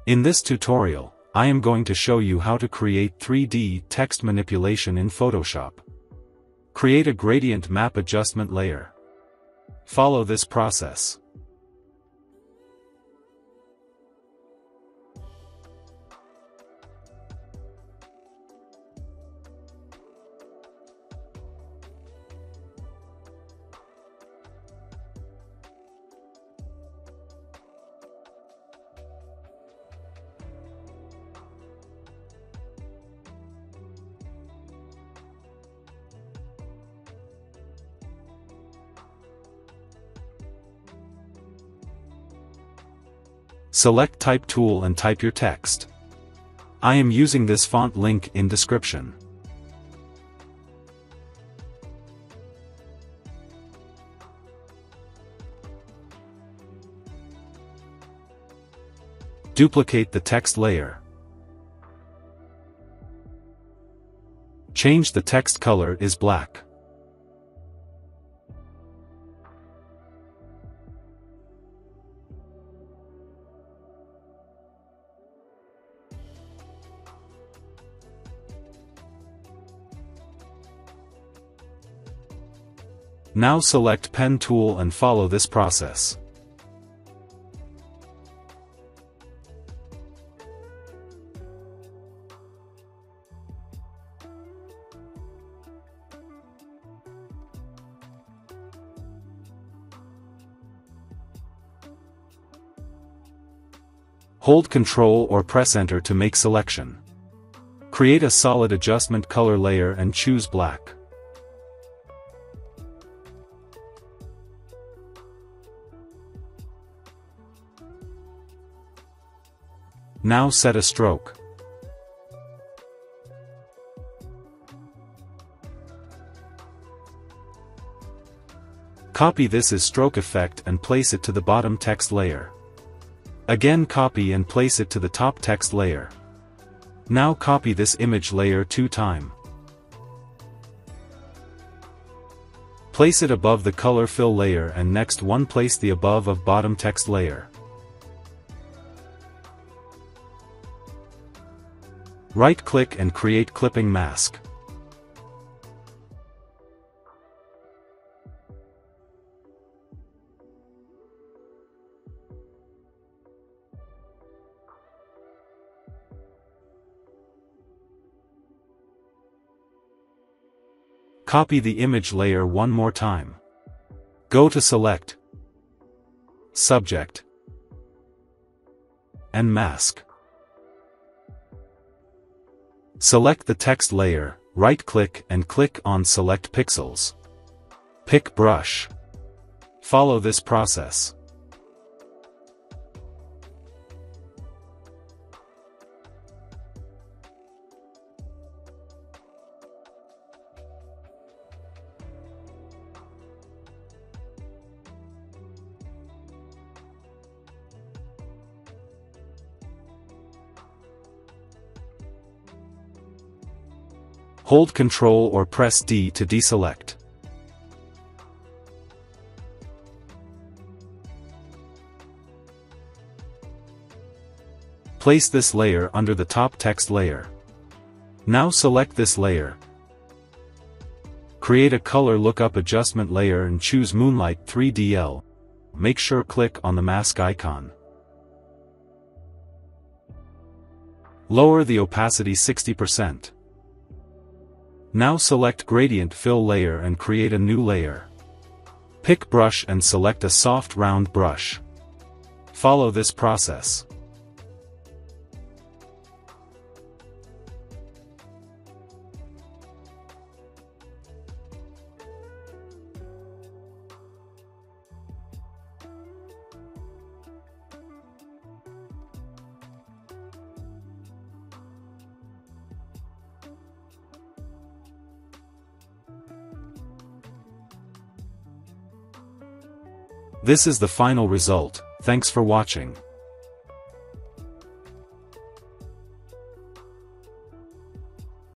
In this tutorial, I am going to show you how to create 3D text manipulation in Photoshop. Create a gradient map adjustment layer. Follow this process. Select Type tool and type your text. I am using this font, link in description. Duplicate the text layer. Change the text color is black. Now select Pen tool and follow this process. Hold Ctrl or press Enter to make selection. Create a solid adjustment color layer and choose black. Now set a stroke. Copy this as stroke effect and place it to the bottom text layer. Again copy and place it to the top text layer. Now copy this image layer 2 times. Place it above the color fill layer and next one place the above of bottom text layer. Right-click and create clipping mask. Copy the image layer one more time. Go to Select, Subject, and Mask. Select the text layer, right-click and click on Select Pixels. Pick Brush. Follow this process. Hold Ctrl or press D to deselect. Place this layer under the top text layer. Now select this layer. Create a color lookup adjustment layer and choose Moonlight 3DL. Make sure click on the mask icon. Lower the opacity 60%. Now select Gradient Fill layer and create a new layer. Pick Brush and select a soft round brush. Follow this process. This is the final result. Thanks for watching.